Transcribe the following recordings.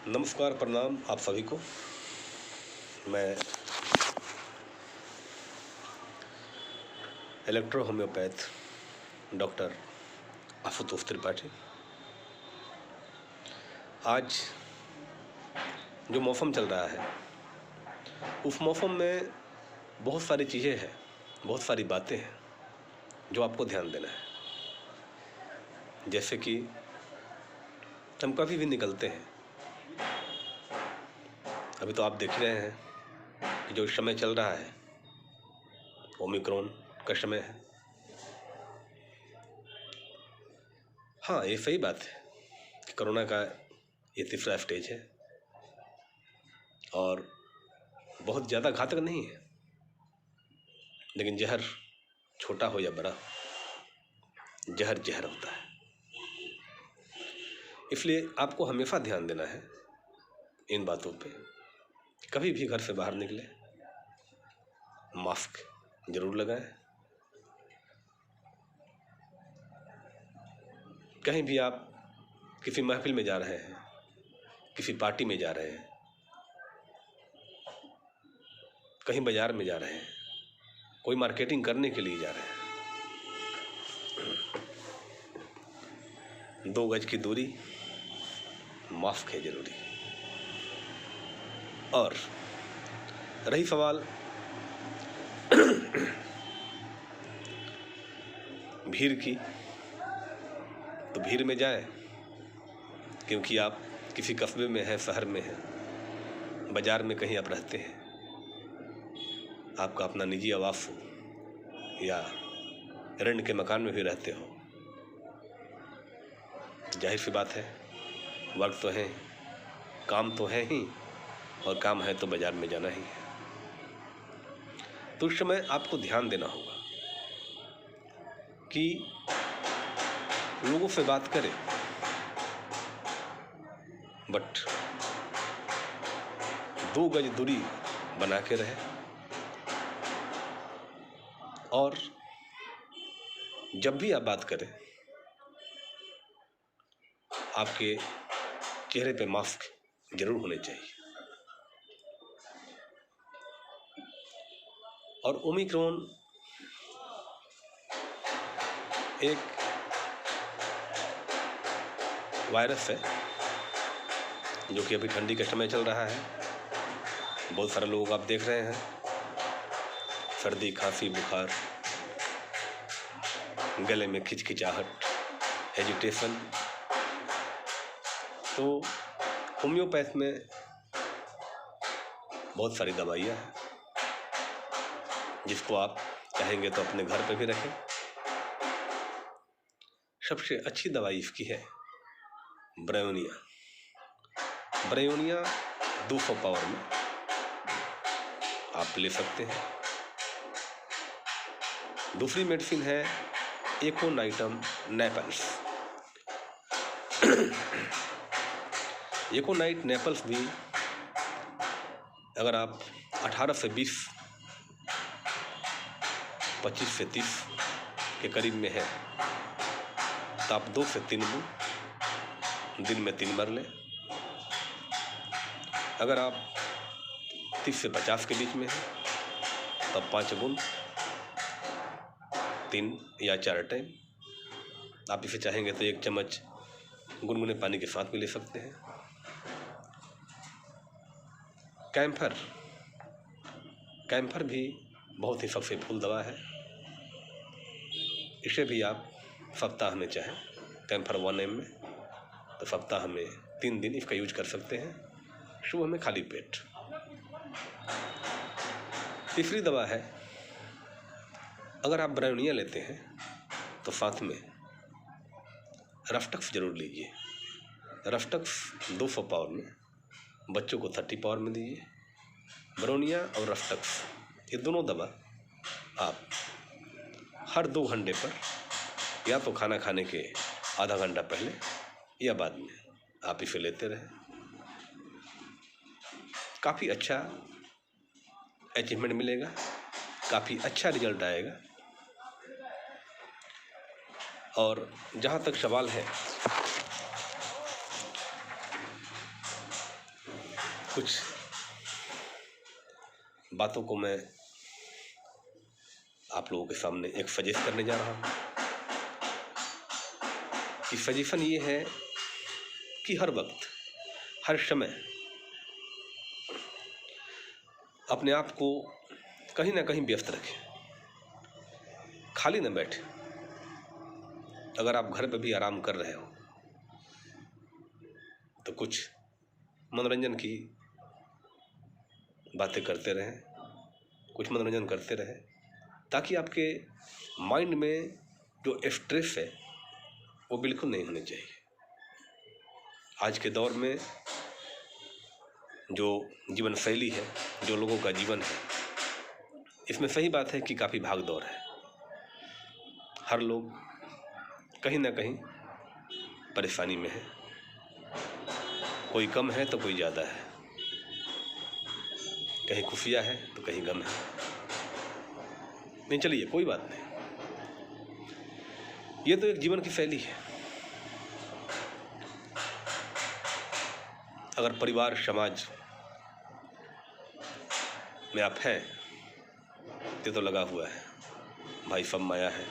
नमस्कार, प्रणाम आप सभी को। मैं electro homeopath doctor Ashutosh Tripathi. आज जो मौसम चल रहा है उस मौसम में बहुत सारी चीज़ें हैं, बहुत सारी बातें हैं जो आपको ध्यान देना है। जैसे कि हम कभी भी निकलते हैं, अभी तो आप देख रहे हैं कि जो समय चल रहा है ओमिक्रॉन का समय है। हाँ, ये सही बात है कि कोरोना का ये तीसरा स्टेज है और बहुत ज़्यादा घातक नहीं है, लेकिन जहर छोटा हो या बड़ा, जहर जहर होता है। इसलिए आपको हमेशा ध्यान देना है इन बातों पे। कभी भी घर से बाहर निकले मास्क जरूर लगाएं। कहीं भी आप किसी महफिल में जा रहे हैं, किसी पार्टी में जा रहे हैं, कहीं बाजार में जा रहे हैं, कोई मार्केटिंग करने के लिए जा रहे हैं, 2 गज की दूरी, मास्क है जरूरी। और रही सवाल भीड़ की, तो भीड़ में जाएं, क्योंकि आप किसी कस्बे में हैं, शहर में हैं, बाजार में कहीं आप रहते हैं, आपका अपना निजी आवास हो या रेंट के मकान में भी रहते हो, जाहिर सी बात है वर्क तो है, काम तो है ही, और काम है तो बाजार में जाना ही है। तो उस समय आपको ध्यान देना होगा कि लोगों से बात करें, बट 2 गज दूरी बना के रहे। और जब भी आप बात करें, आपके चेहरे पे मास्क जरूर होने चाहिए। और ओमिक्रॉन एक वायरस है जो कि अभी ठंडी का समय चल रहा है। बहुत सारे लोगों को आप देख रहे हैं, सर्दी, खांसी, बुखार, गले में खिचखिचाहट, एजिटेशन। तो होम्योपैथ में बहुत सारी दवाइयाँ हैं जिसको आप चाहेंगे तो अपने घर पे भी रखें। सबसे अच्छी दवाई इसकी है ब्रायोनिया। ब्रायोनिया 200 पावर में आप ले सकते हैं। दूसरी मेडिसिन है एकोनाइटम नेपल्स। एकोनाइट नेपल्स भी अगर आप 18 से 20, 25 से 30 के करीब में है तो आप 2 से 3 दिन में 3 बार लें। अगर आप 30 से 50 के बीच में है तब 5 बूंद 3 या 4 टाइम। आप इसे चाहेंगे तो 1 चम्मच गुनगुने पानी के साथ भी ले सकते हैं। कैम्फर भी बहुत ही सक्सेसफुल दवा है। इसे भी आप सप्ताह में चाहें, कैम्फर 1 ml में, तो सप्ताह में 3 दिन इसका यूज कर सकते हैं, सुबह में खाली पेट। तीसरी दवा है, अगर आप ब्रायोनिया लेते हैं तो साथ में रफ्टक्स जरूर लीजिए। रफ्टक्स 200 पावर में, बच्चों को 30 पावर में दीजिए। ब्रायोनिया और रफ्टक्स ये दोनों दवा आप हर 2 घंटे पर, या तो खाना खाने के आधा घंटा पहले या बाद में, आप इसे लेते रहें। काफ़ी अच्छा अचीवमेंट मिलेगा, काफ़ी अच्छा रिजल्ट आएगा। और जहाँ तक सवाल है कुछ बातों को मैं आप लोगों के सामने एक सजेस्ट करने जा रहा हूँ कि सजेशन ये है कि हर वक्त, हर समय अपने आप को कहीं ना कहीं व्यस्त रखें, खाली न बैठे। अगर आप घर पे भी आराम कर रहे हो तो कुछ मनोरंजन की बातें करते रहें, कुछ मनोरंजन करते रहें, ताकि आपके माइंड में जो स्ट्रेस है वो बिल्कुल नहीं होनी चाहिए। आज के दौर में जो जीवन शैली है, जो लोगों का जीवन है, इसमें सही बात है कि काफ़ी भाग दौड़ है। हर लोग कहीं ना कहीं परेशानी में है, कोई कम है तो कोई ज़्यादा है, कहीं खुशियाँ है तो कहीं गम है। नहीं, चलिए कोई बात नहीं, ये तो एक जीवन की शैली है। अगर परिवार समाज में आप हैं तो लगा हुआ है भाई, सब माया है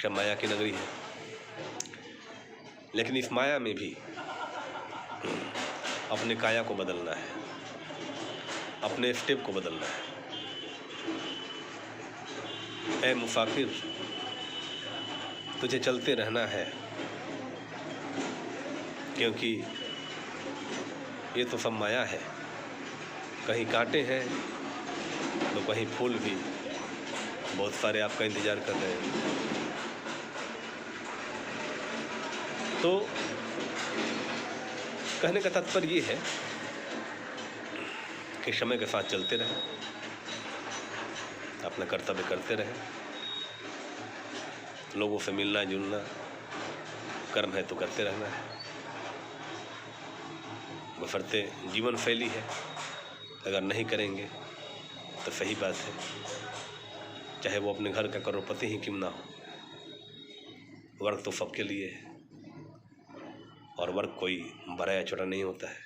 सब माया की नगरी है। लेकिन इस माया में भी अपने काया को बदलना है, अपने स्टेप को बदलना है। ऐ मुसाफिर, तुझे चलते रहना है, क्योंकि ये तो सब माया है। कहीं कांटे हैं तो कहीं फूल भी बहुत सारे आपका इंतजार कर रहे हैं। तो कहने का तात्पर्य ये है कि समय के साथ चलते रहें, अपना कर्तव्य करते रहें। लोगों से मिलना जुलना कर्म है तो करते रहना है, बशर्ते जीवन शैली है। अगर नहीं करेंगे तो सही बात है, चाहे वो अपने घर का करोड़पति ही क्यों ना हो। वर्क तो सबके लिए है, और वर्क कोई बड़ा या छोटा नहीं होता है।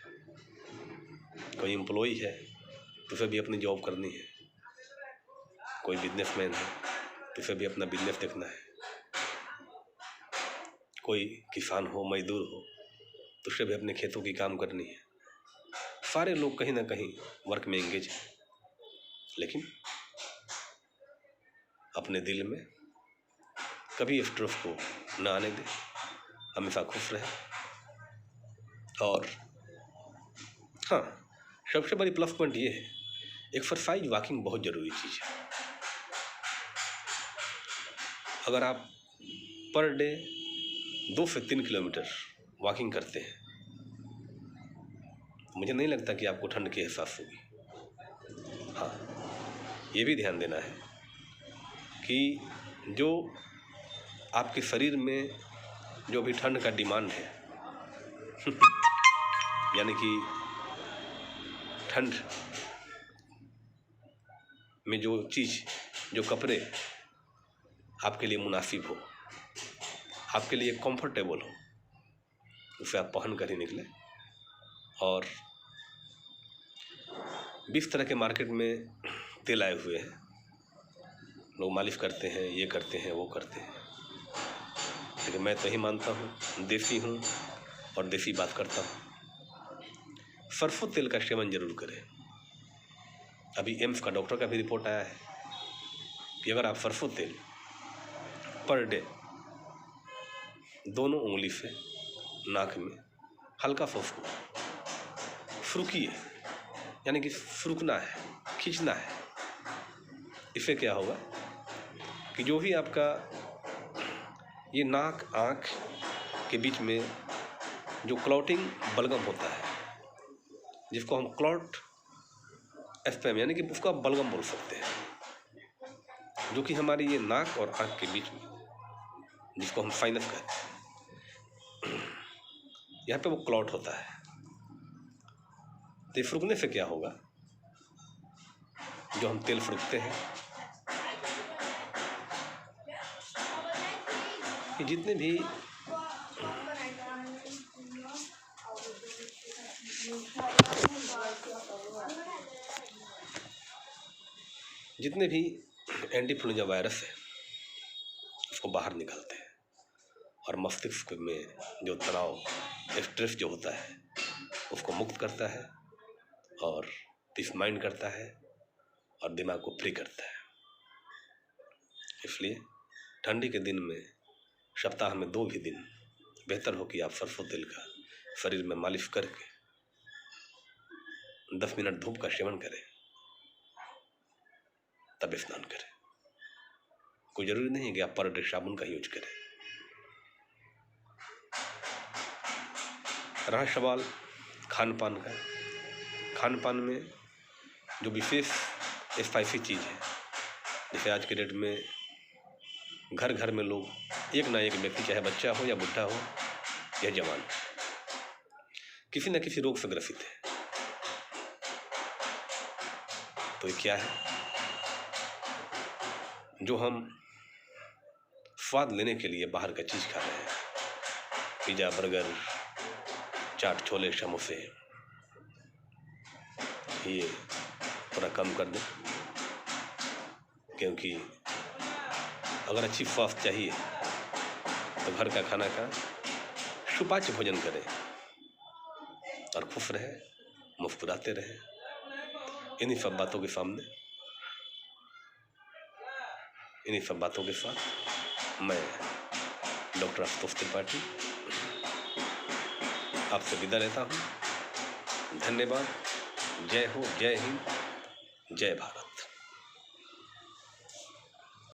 कोई एम्प्लॉई है तो उसे भी अपनी जॉब करनी है, कोई बिजनेसमैन है तो उसे भी अपना बिजनेस देखना है, कोई किसान हो, मजदूर हो तो उसे भी अपने खेतों की काम करनी है। सारे लोग कहीं ना कहीं वर्क में एंगेज हैं, लेकिन अपने दिल में कभी स्ट्रेस को न आने दें, हमेशा खुश रहें। और हाँ, सबसे बड़ी प्लस पॉइंट ये है, एक्सरसाइज वॉकिंग बहुत ज़रूरी चीज़ है। अगर आप पर डे 2 से 3 किलोमीटर वॉकिंग करते हैं, मुझे नहीं लगता कि आपको ठंड की एहसास होगी। हाँ, ये भी ध्यान देना है कि जो आपके शरीर में जो भी ठंड का डिमांड है यानी कि ठंड में जो चीज़, जो कपड़े आपके लिए मुनासिब हो, आपके लिए कंफर्टेबल हो, उसे आप पहन कर ही निकलें। और 20 तरह के मार्केट में तेल आए हुए हैं, लोग मालिश करते हैं, ये करते हैं, वो करते हैं, लेकिन मैं तो ही मानता हूँ, देसी हूँ और देसी बात करता हूँ। सरसों तेल का सेवन जरूर करें। अभी एम्स का डॉक्टर का भी रिपोर्ट आया है कि अगर आप सरसों तेल पर डे दोनों उंगली से नाक में हल्का सा उसको फुरकिए, यानी कि फुरकना है, खींचना है। इससे क्या होगा कि जो भी आपका ये नाक आँख के बीच में जो क्लॉटिंग बलगम होता है, जिसको हम क्लॉट एस्पेम यानी कि उसको आप बलगम बोल सकते हैं, जो कि हमारी ये नाक और आँख के बीच में, जिसको हम साइनस कहते हैं, यहाँ पे वो क्लॉट होता है। तो फुरकने से क्या होगा, जो हम तेल फुरकते हैं, ये जितने भी जितने भी एंटीफ्लूएंजा वायरस है उसको बाहर निकालते हैं और मस्तिष्क में जो तनाव, स्ट्रेस जो होता है उसको मुक्त करता है और पीस माइंड करता है और दिमाग को फ्री करता है। इसलिए ठंडी के दिन में सप्ताह में 2 भी दिन बेहतर हो कि आप सरसों तेल का शरीर में मालिश करके 10 मिनट धूप का सेवन करें, तब स्नान करें। कोई जरूरी नहीं है कि आप पर डे साबुन का यूज करें। रहा सवाल खान पान का, खान पान में जो विशेष स्पाइसी चीज़ है, जैसे आज के डेट में घर घर में लोग एक ना एक व्यक्ति, चाहे बच्चा हो या बुढ़ा हो या जवान, किसी न किसी रोग से ग्रसित है। तो ये क्या है? जो हम स्वाद लेने के लिए बाहर का चीज़ खा रहे हैं, पिज़्ज़ा, बर्गर, चाट, छोले, समोसे, ये थोड़ा कम कर दें। क्योंकि अगर अच्छी स्वास्थ्य चाहिए तो घर का खाना का सुपाच्य भोजन करें और खुश रहें, मुस्कुराते रहें। इन्हीं सब बातों के सामने, इन्हीं सब बातों के साथ मैं डॉक्टर आशुतोष त्रिपाठी आपसे विदा लेता हूँ। धन्यवाद। जय हो, जय हिंद, जय भारत।